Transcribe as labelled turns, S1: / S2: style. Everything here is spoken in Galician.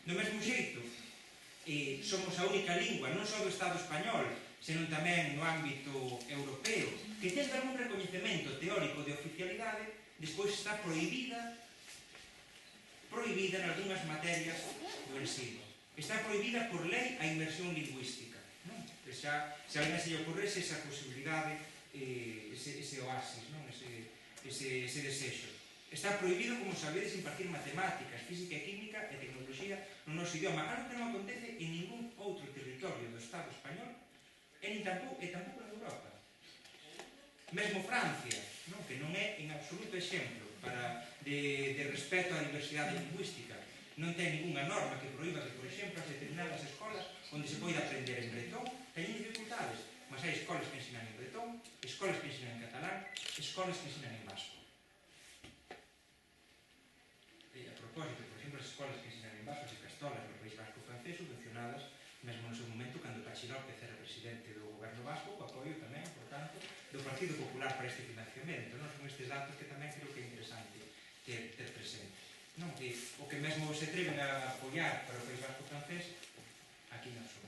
S1: Do mesmo xeito, somos a única lingua, non só do Estado español, senón tamén no ámbito europeo, que ten algún recoñecemento teórico de oficialidade, despois está prohibida en algunhas materias do ensino. Está prohibida por lei a inmersión lingüística. Se a alguén se lle ocorrese esa posibilidade, ese oasis, ese desexo. Está prohibido, como sabedes, impartir matemáticas, física e química e tecnoloxía no noso idioma, algo que non acontece en ningún outro territorio do Estado español e tampouco en Europa. Mesmo Francia, que non é en absoluto exemplo de respeto á diversidade lingüística, non ten ninguna norma que proíba que, por exemplo, as determinadas escolas onde se pode aprender en bretón teñen dificultades, mas hai escolas que ensinan en bretón, escolas que ensinan en catalán, escolas que ensinan en vasco. A propósito, por exemplo, as escolas que ensinan en vasco e castolas no País Vasco francés subvencionadas mesmo no seu momento cando Patxi López era presidente do goberno vasco, o apoio tamén, por tanto, do Partido Popular para este financiamento. Son estes datos que tamén creo que é interesante ter presente. O que mesmo se atreven a apoiar para o País Vasco francés, aquí non son.